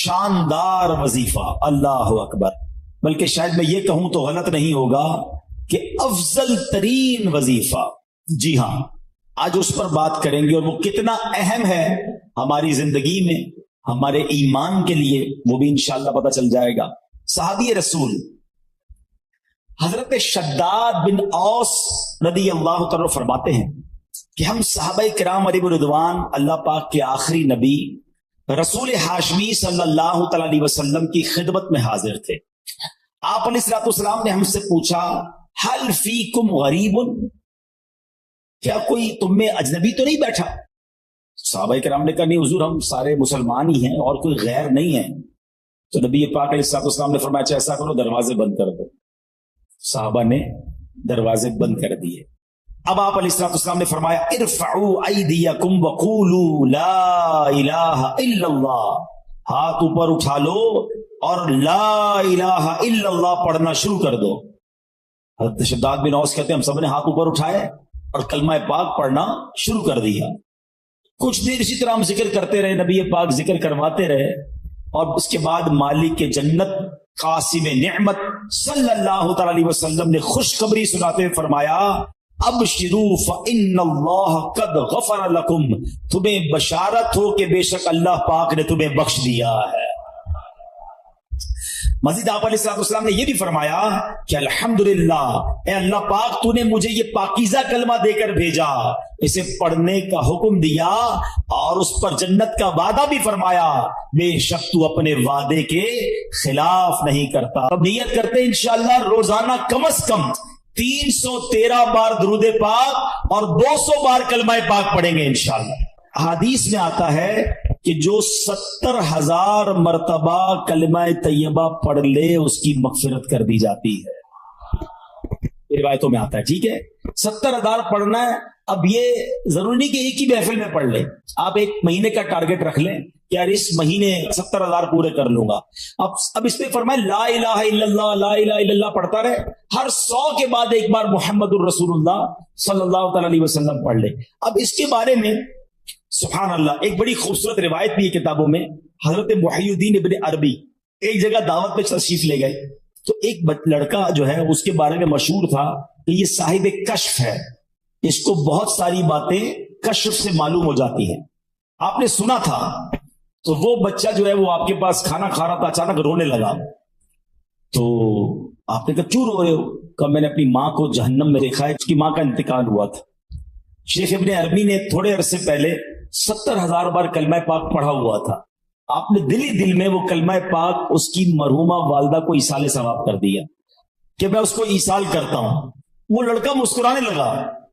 شاندار وظیفہ، اللہ اکبر، بلکہ شاید میں یہ کہوں تو غلط نہیں ہوگا کہ افضل ترین وظیفہ۔ جی ہاں، آج اس پر بات کریں گے، اور وہ کتنا اہم ہے ہماری زندگی میں، ہمارے ایمان کے لیے، وہ بھی انشاءاللہ پتہ چل جائے گا۔ صحابی رسول حضرت شداد بن اوس رضی اللہ تعالی فرماتے ہیں کہ ہم صحابہ کرام علیہ رضوان اللہ پاک کے آخری نبی رسول ہاشمی صلی اللہ تعالی علیہ وسلم کی خدمت میں حاضر تھے۔ آپ علیہ الصلوۃ والسلام نے ہم سے پوچھا ہل فیکم غریب، کیا کوئی تم میں اجنبی تو نہیں بیٹھا؟ صحابہ کرام نے کہا نہیں حضور، ہم سارے مسلمان ہی ہیں اور کوئی غیر نہیں ہے۔ تو نبی پاک علیہ الصلوۃ والسلام نے فرمایا اچھا ایسا کرو، دروازے بند کر دو۔ صحابہ نے دروازے بند کر دیے۔ اب آپ علیہ الصلوۃ والسلام نے فرمایا ارفعوا ایدیکم وقولوا لا الہ الا اللہ، ہاتھ اوپر اٹھا لو اور لا الہ الا اللہ پڑھنا شروع کر دو۔ حضرت شداد بن اوس کہتے ہیں ہم سب نے ہاتھ اوپر اٹھائے اور کلمہ پاک پڑھنا شروع کر دیا۔ کچھ دیر اسی طرح ہم ذکر کرتے رہے، نبی پاک ذکر کرواتے رہے، اور اس کے بعد مالک کے جنت قاسم نعمت صلی اللہ تعالی علیہ وسلم نے خوشخبری سناتے ہوئے فرمایا ابشروا فإن اللہ قد غفر لکم، تمہیں بشارت ہو کہ بے شک اللہ پاک نے تمہیں بخش دیا ہے۔ مزید آپ علیہ السلام نے یہ بھی فرمایا کہ الحمدللہ، اے اللہ پاک تو نے مجھے یہ پاکیزہ کلمہ دے کر بھیجا، اسے پڑھنے کا حکم دیا اور اس پر جنت کا وعدہ بھی فرمایا، بے شک تو اپنے وعدے کے خلاف نہیں کرتا۔ اب نیت کرتے ہیں انشاءاللہ روزانہ کم از کم 313 بار درود پاک اور 200 بار کلمہ پاک پڑھیں گے انشاءاللہ۔ حدیث میں آتا ہے کہ جو 70,000 مرتبہ کلمہ طیبہ پڑھ لے اس کی مغفرت کر دی جاتی ہے، روایتوں میں آتا ہے۔ ٹھیک ہے، 70,000 پڑھنا ہے۔ اب یہ ضروری نہیں کہ ایک ہی محفل میں پڑھ لیں، آپ ایک مہینے کا ٹارگٹ رکھ لیں کہ یار اس مہینے 70,000 پورے کر لوں گا۔ اب اس پہ فرمائے لا الہ الا اللہ، لا الہ الا اللہ پڑھتا رہے، ہر 100 کے بعد ایک بار محمد الرسول اللہ صلی اللہ تعالی علیہ وسلم پڑھ لے۔ اب اس کے بارے میں سبحان اللہ ایک بڑی خوبصورت روایت بھی ہے کتابوں میں۔ حضرت محی الدین ابن عربی ایک جگہ دعوت پہ تشریف لے گئے، تو ایک لڑکا جو ہے اس کے بارے میں مشہور تھا کہ یہ صاحب کشف ہے، اس کو بہت ساری باتیں کشف سے معلوم ہو جاتی ہیں۔ آپ نے سنا تھا، تو وہ بچہ جو ہے وہ آپ کے پاس کھانا کھا رہا تھا، اچانک رونے لگا، تو آپ نے کہا کیوں رو رہے ہو؟ کہ میں نے اپنی ماں کو جہنم میں دیکھا ہے، اس کی ماں کا انتقال ہوا تھا۔ شیخ ابن عربی نے تھوڑے عرصے پہلے 70,000 بار کلمہ پاک پڑھا ہوا تھا، آپ نے دل میں وہ کلمہ پاک اس کی مرحومہ والدہ کو ایصال ثواب کر دیا کہ میں اس کو ایصال کرتا ہوں۔ وہ لڑکا مسکرانے لگا،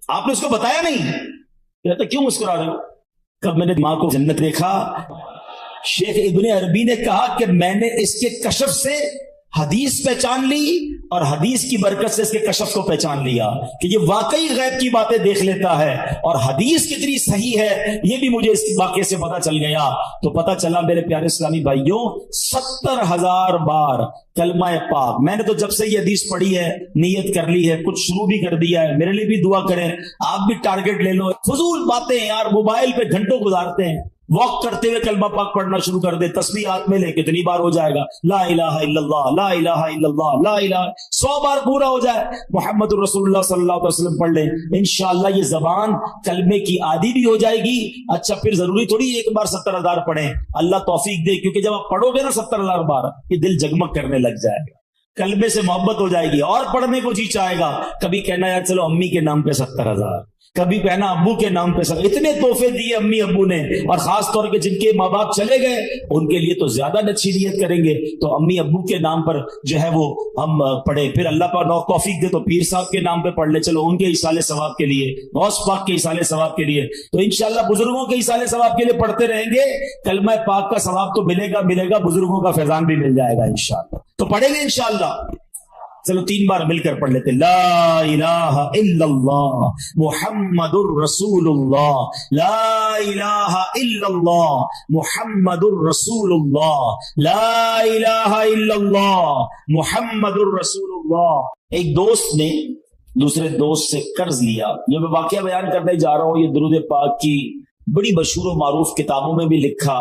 آپ نے اس کو بتایا نہیں، کہتا کیوں مسکرا رہے ہو؟ کب میں نے ماں کو جنت دیکھا۔ شیخ ابن عربی نے کہا کہ میں نے اس کے کشف سے حدیث پہچان لی اور حدیث کی برکت سے اس کے کشف کو پہچان لیا کہ یہ واقعی غیب کی باتیں دیکھ لیتا ہے، اور حدیث کتنی صحیح ہے یہ بھی مجھے اس واقعے سے پتا چل گیا۔ تو پتا چلا میرے پیارے اسلامی بھائیوں، 70,000 بار کلمہ پاک میں نے تو جب سے یہ حدیث پڑھی ہے نیت کر لی ہے، کچھ شروع بھی کر دیا ہے۔ میرے لیے بھی دعا کریں، آپ بھی ٹارگٹ لے لو۔ فضول باتیں یار، موبائل پہ گھنٹوں گزارتے ہیں، واک کرتے ہوئے کلمہ پاک پڑھنا شروع کر دے، تسبیح ہاتھ میں لے، کتنی بار ہو جائے گا؟ لا الہ الا اللہ، لا الہ الا اللہ، لا الہ، 100 بار پورا ہو جائے، محمد الرسول اللہ صلی اللہ علیہ وسلم پڑھ لیں، انشاءاللہ یہ زبان کلمے کی عادی بھی ہو جائے گی۔ اچھا پھر ضروری تھوڑی ایک بار 70,000 پڑھیں، اللہ توفیق دے، کیونکہ جب آپ پڑھو گے نا 70,000 بار، یہ دل جگمگ کرنے لگ جائے گا، کلمے سے محبت ہو جائے گی اور پڑھنے کو جی چاہے گا۔ کبھی کہنا یار چلو امی کے نام پہ 70,000، کبھی کہنا ابو کے نام پہ 70,000۔ اتنے تحفے دیے امی ابو نے، اور خاص طور پہ جن کے ماں باپ چلے گئے ان کے لیے تو زیادہ اچھی نیت کریں گے، تو امی ابو کے نام پر جو ہے وہ ہم پڑھے، پھر اللہ پاک توفیق دے تو پیر صاحب کے نام پہ پڑھ لے، چلو ان کے ایصال ثواب کے لیے، غوث پاک کے ایصال ثواب کے لیے، تو انشاءاللہ بزرگوں کے ایصال ثواب کے لیے پڑھتے رہیں گے، کلمہ پاک کا ثواب تو ملے گا، بزرگوں کا فیضان بھی مل جائے گا انشاءاللہ۔ تو پڑھیں گے انشاءاللہ، چلو 3 بار مل کر پڑھ لیتے، لا الہ الا اللہ محمد الرسول اللہ، لا الہ الا اللہ محمد الرسول اللہ، لا الہ الا اللہ محمد الرسول اللہ۔ ایک دوست نے دوسرے دوست سے قرض لیا، جو میں واقعہ بیان کرنے جا رہا ہوں یہ درود پاک کی بڑی مشہور و معروف کتابوں میں بھی لکھا،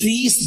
30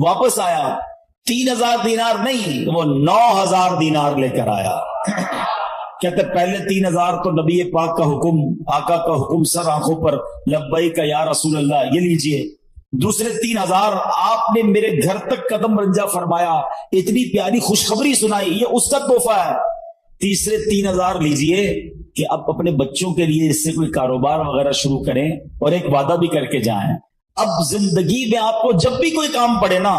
واپس آیا 3000 دینار نہیں، وہ 9000 دینار لے کر آیا۔ کہتے پہلے 3000 تو نبی پاک کا حکم، آقا کا حکم سر آنکھوں پر، لبیک یا رسول اللہ، یہ لیجئے۔ دوسرے 3000 آپ نے میرے گھر تک قدم رنجا فرمایا، اتنی پیاری خوشخبری سنائی، یہ اس کا تحفہ ہے۔ تیسرے 3000 لیجئے کہ اب اپنے بچوں کے لیے اس سے کوئی کاروبار وغیرہ شروع کریں اور ایک وعدہ بھی کر کے جائیں۔ اب زندگی میں آپ کو جب بھی کوئی کام پڑے نا،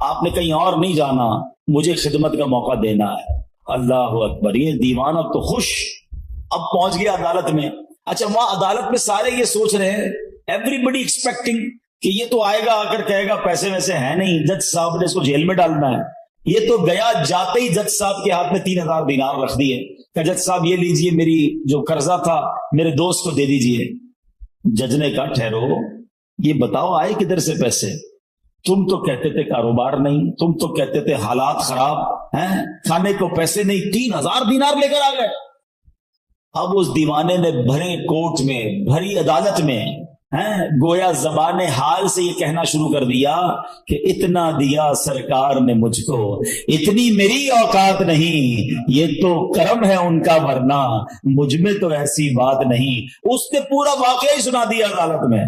آپ نے کہیں اور نہیں جانا، مجھے خدمت کا موقع دینا ہے۔ اللہ اکبر، یہ دیوانہ تو خوش، اب پہنچ گیا عدالت میں۔ اچھا، وہاں عدالت میں سارے یہ سوچ رہے ہیں، ایوری بڈی ایکسپیکٹنگ کہ یہ تو آئے گا، آ کر کہے گا پیسے ویسے ہیں نہیں، جج صاحب نے اس کو جیل میں ڈالنا ہے۔ یہ تو گیا، جاتے ہی جج صاحب کے ہاتھ میں 3000 دینار رکھ دیے کہ جج صاحب یہ لیجئے، میری جو قرضہ تھا میرے دوست کو دے دیجئے۔ جج نے کہا ٹھہرو، یہ بتاؤ آئے کدھر سے پیسے؟ تم تو کہتے تھے کاروبار نہیں، تم تو کہتے تھے حالات خراب ہیں، کھانے کو پیسے نہیں، 3000 دینار لے کر آ گئے۔ اب اس دیوانے نے بھرے کوٹ میں، بھری عدالت میں گویا زبان حال سے یہ کہنا شروع کر دیا کہ اتنا دیا سرکار نے مجھ کو، اتنی میری اوقات نہیں، یہ تو کرم ہے ان کا، ورنہ مجھ میں تو ایسی بات نہیں۔ اس نے پورا واقعہ ہی سنا دیا عدالت میں۔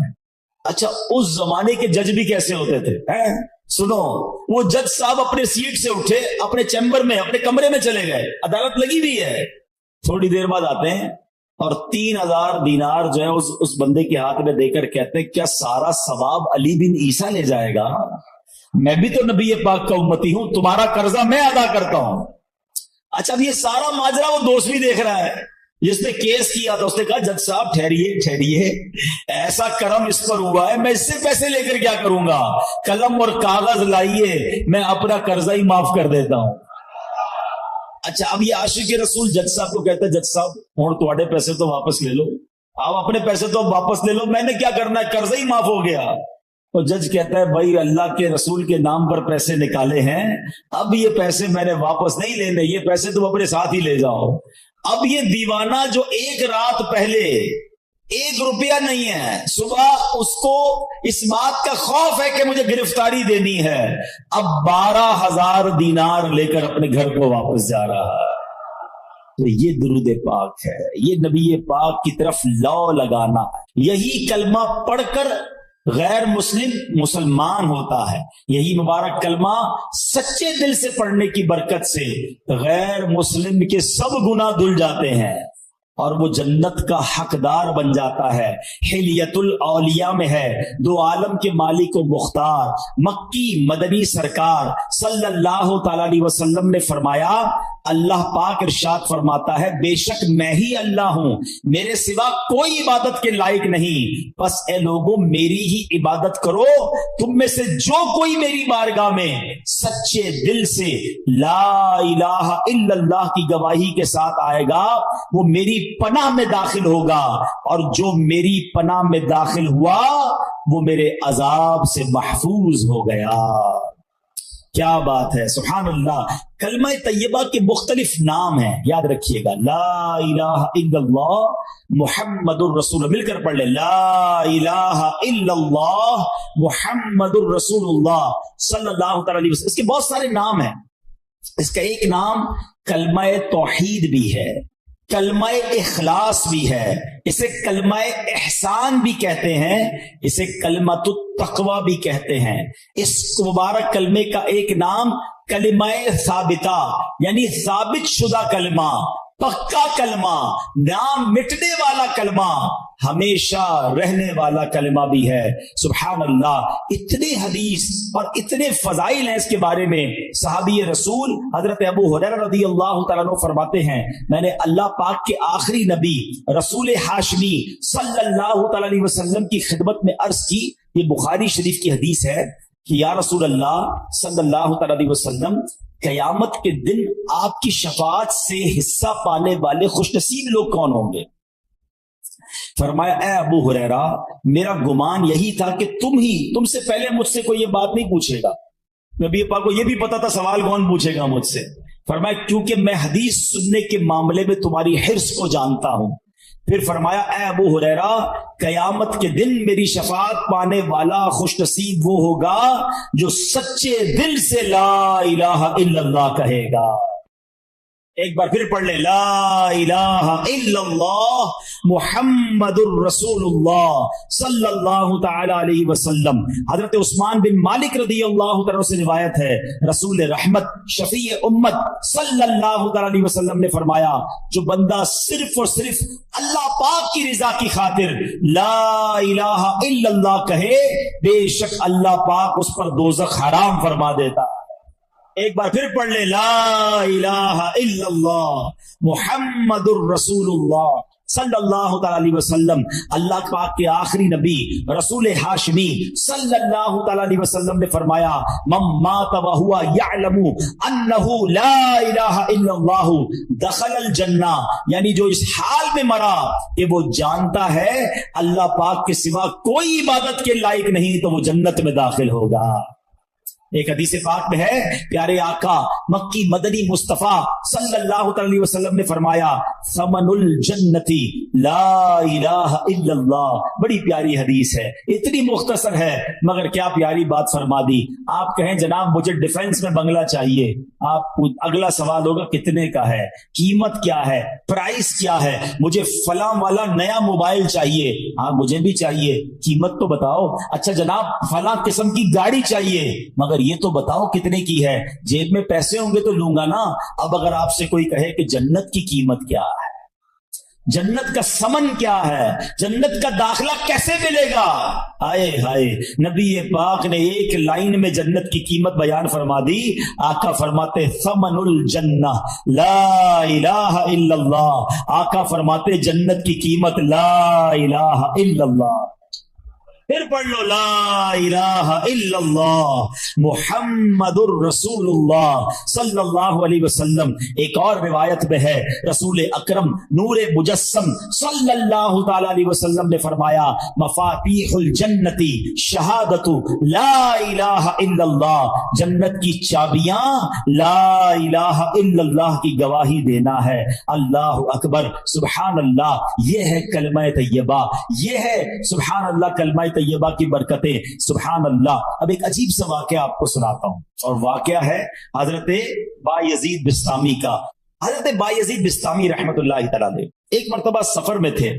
اچھا، اس زمانے کے جج بھی کیسے ہوتے تھے؟ سنو، وہ جج صاحب اپنے سیٹ سے اٹھے، اپنے چیمبر میں، اپنے کمرے میں چلے گئے، عدالت لگی ہوئی ہے، تھوڑی دیر بعد آتے ہیں اور 3000 دینار جو ہے اس بندے کے ہاتھ میں دے کر کہتے ہیں کیا سارا ثواب علی بن عیسیٰ لے جائے گا؟ میں بھی تو نبی پاک کا امتی ہوں، تمہارا قرضہ میں ادا کرتا ہوں۔ اچھا، اب یہ سارا ماجرا وہ دوست بھی دیکھ رہا ہے جس نے کیس کیا تھا۔ اس نے کہا جج صاحب ٹھہریے، ایسا کرم اس پر ہوا ہے، میں اس سے پیسے لے کر کیا کروں گا؟ قلم اور کاغذ لائیے، میں اپنا قرضہ ہی معاف کر دیتا ہوں۔ اچھا، اب یہ عاشق رسول جج صاحب کو کہتا ہے جج صاحب ہوں تھوڑے پیسے تو واپس لے لو، آپ اپنے پیسے تو واپس لے لو، میں نے کیا کرنا ہے، قرضہ ہی معاف ہو گیا۔ تو جج کہتا ہے بھائی اللہ کے رسول کے نام پر پیسے نکالے ہیں، اب یہ پیسے میں نے واپس نہیں لینے، یہ پیسے تم اپنے ساتھ ہی لے جاؤ۔ اب یہ دیوانہ جو ایک رات پہلے 1 روپیہ نہیں ہے، صبح اس کو اس بات کا خوف ہے کہ مجھے گرفتاری دینی ہے، اب 12000 دینار لے کر اپنے گھر کو واپس جا رہا ہے۔ تو یہ درود پاک ہے، یہ نبی پاک کی طرف لو لگانا ہے۔ یہی کلمہ پڑھ کر غیر مسلم مسلمان ہوتا ہے، یہی مبارک کلمہ سچے دل سے پڑھنے کی برکت سے غیر مسلم کے سب گناہ دھل جاتے ہیں اور وہ جنت کا حقدار بن جاتا ہے۔ حلیت الاولیاء میں ہے، دو عالم کے مالک و مختار مکی مدنی سرکار صلی اللہ تعالی علیہ وسلم نے فرمایا، اللہ پاک ارشاد فرماتا ہے بے شک میں ہی اللہ ہوں، میرے سوا کوئی عبادت کے لائق نہیں، بس اے لوگوں میری ہی عبادت کرو۔ تم میں سے جو کوئی میری بارگاہ میں سچے دل سے لا الہ الا اللہ کی گواہی کے ساتھ آئے گا وہ میری پناہ میں داخل ہوگا، اور جو میری پناہ میں داخل ہوا وہ میرے عذاب سے محفوظ ہو گیا۔ کیا بات ہے، سبحان اللہ۔ کلمہ طیبہ کے مختلف نام ہیں، یاد رکھیے گا، لا الہ الا اللہ محمد الرسول، مل کر پڑھ لیں، لا الہ الا اللہ محمد الرسول اللہ صلی اللہ تعالی علیہ وسلم۔ اس کے بہت سارے نام ہیں، اس کا ایک نام کلمہ توحید بھی ہے، کلمہ اخلاص بھی ہے، اسے کلمہ احسان بھی کہتے ہیں، اسے کلمۃ التقوی بھی کہتے ہیں۔ اس مبارک کلمے کا ایک نام کلمہ ثابتہ یعنی ثابت شدہ کلمہ، پکا کلمہ، نام مٹنے والا کلمہ، ہمیشہ رہنے والا کلمہ بھی ہے۔ سبحان اللہ، اتنے حدیث اور اتنے فضائل ہیں اس کے بارے میں۔ صحابی رسول حضرت ابو ہریرہ رضی اللہ تعالیٰ عنہ فرماتے ہیں میں نے اللہ پاک کے آخری نبی رسول ہاشمی صلی اللہ تعالیٰ علیہ وسلم کی خدمت میں عرض کی، یہ بخاری شریف کی حدیث ہے کہ یا رسول اللہ صلی اللہ تعالیٰ علیہ وسلم، قیامت کے دن آپ کی شفاعت سے حصہ پانے والے خوش نصیب لوگ کون ہوں گے؟ فرمایا اے ابو ہریرہ میرا گمان یہی تھا کہ تم سے پہلے مجھ سے کوئی یہ بات نہیں پوچھے گا۔ نبی پاک کو یہ بھی پتا تھا سوال کون پوچھے گا مجھ سے۔ فرمایا کیونکہ میں حدیث سننے کے معاملے میں تمہاری حرص کو جانتا ہوں، پھر فرمایا اے ابو ہریرہ قیامت کے دن میری شفاعت پانے والا خوش نصیب وہ ہوگا جو سچے دل سے لا الہ الا اللہ کہے گا. ایک بار پھر پڑھ لے لا الہ الا اللہ محمد الرسول اللہ صلی اللہ تعالی علیہ وسلم. حضرت عثمان بن مالک رضی اللہ تعالیٰ سے روایت ہے رسول رحمت شفیع امت صلی اللہ تعالی علیہ وسلم نے فرمایا جو بندہ صرف اور صرف اللہ پاک کی رضا کی خاطر لا الہ الا اللہ کہے بے شک اللہ پاک اس پر دوزخ حرام فرما دیتا. ایک بار پھر پڑھ لے لا الہ الا اللہ محمد الرسول اللہ صلی اللہ تعالی علیہ وسلم. اللہ پاک کے آخری نبی رسول ہاشمی صلی اللہ تعالی علیہ وسلم نے فرمایا من مات وہو یعلم انہ لا الہ الا اللہ دخل الجنہ، یعنی جو اس حال میں مرا کہ وہ جانتا ہے اللہ پاک کے سوا کوئی عبادت کے لائق نہیں تو وہ جنت میں داخل ہوگا. ایک حدیث پاک میں ہے پیارے آقا مکی مدنی مصطفیٰ صلی اللہ علیہ وسلم نے فرمایا ثمن الجنتی لا الہ الا اللہ. بڑی پیاری حدیث ہے، اتنی مختصر ہے مگر کیا پیاری بات فرما دی. آپ کہیں جناب مجھے ڈیفنس میں بنگلہ چاہیے، آپ اگلا سوال ہوگا کتنے کا ہے، قیمت کیا ہے، پرائس کیا ہے، مجھے فلاں والا نیا موبائل چاہیے. ہاں مجھے بھی چاہیے، قیمت تو بتاؤ. اچھا جناب فلاں قسم کی گاڑی چاہیے مگر یہ تو بتاؤ کتنے کی ہے، جیب میں پیسے ہوں گے تو لوں گا نا. اب اگر آپ سے کوئی کہے کہ جنت کی قیمت کیا ہے، جنت کا سمن کیا ہے، جنت کا داخلہ کیسے ملے گا، آئے ہائے نبی پاک نے ایک لائن میں جنت کی قیمت بیان فرما دی. آقا فرماتے ثمن الجنہ لا الہ الا اللہ. آقا فرماتے جنت کی قیمت لا الہ الا اللہ. پھر پڑھ لو لا الہ الا اللہ محمد الرسول اللہ صلی اللہ علیہ وسلم. ایک اور روایت میں ہے رسول اکرم نور مجسم صلی اللہ تعالی علیہ وسلم نے فرمایا مفاتیح الجنتی شہادت لا الہ الا اللہ. جنت کی چابیاں لا الہ الا اللہ کی گواہی دینا ہے. اللہ اکبر سبحان اللہ، یہ ہے کلمہ طیبہ، یہ ہے سبحان اللہ کلمہ طیبہ کی برکتیں. سبحان اللہ. اب ایک عجیب سا واقعہ آپ کو سناتا ہوں اور واقعہ ہے حضرت بایزید بسطامی کا. حضرت بایزید بسطامی رحمت اللہ تعالی علیہ ایک مرتبہ سفر میں تھے،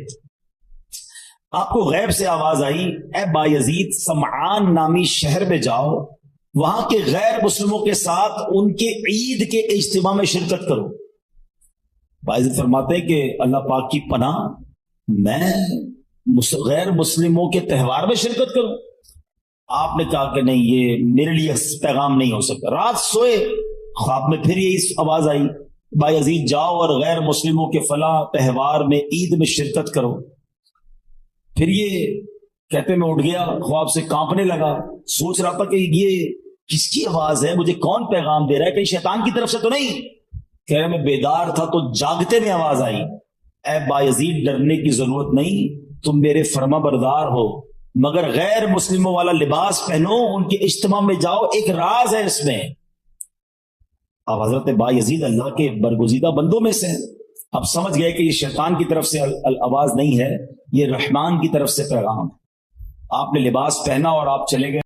آپ کو غیب سے آواز آئی اے بایزید سمعان نامی شہر میں جاؤ، وہاں کے غیر مسلموں کے ساتھ ان کے عید کے اجتماع میں شرکت کرو. بایزید فرماتے کہ اللہ پاک کی پناہ، میں غیر مسلموں کے تہوار میں شرکت کروں؟ آپ نے کہا کہ نہیں، یہ میرے لیے پیغام نہیں ہو سکتا. رات سوئے خواب میں پھر یہی آواز آئی بایزید جاؤ اور غیر مسلموں کے فلاں تہوار میں عید میں شرکت کرو. پھر یہ کہتے میں اٹھ گیا، خواب سے کانپنے لگا، سوچ رہا تھا کہ یہ کس کی آواز ہے، مجھے کون پیغام دے رہا ہے، کہیں شیطان کی طرف سے تو نہیں. کہہ رہے میں بیدار تھا تو جاگتے میں آواز آئی اے بایزید ڈرنے کی ضرورت نہیں، تم میرے فرما بردار ہو، مگر غیر مسلموں والا لباس پہنو، ان کے اجتماع میں جاؤ، ایک راز ہے اس میں. اب حضرت بایزید اللہ کے برگزیدہ بندوں میں سے اب سمجھ گئے کہ یہ شیطان کی طرف سے آواز نہیں ہے، یہ رحمان کی طرف سے پیغام ہے. آپ نے لباس پہنا اور آپ چلے گئے.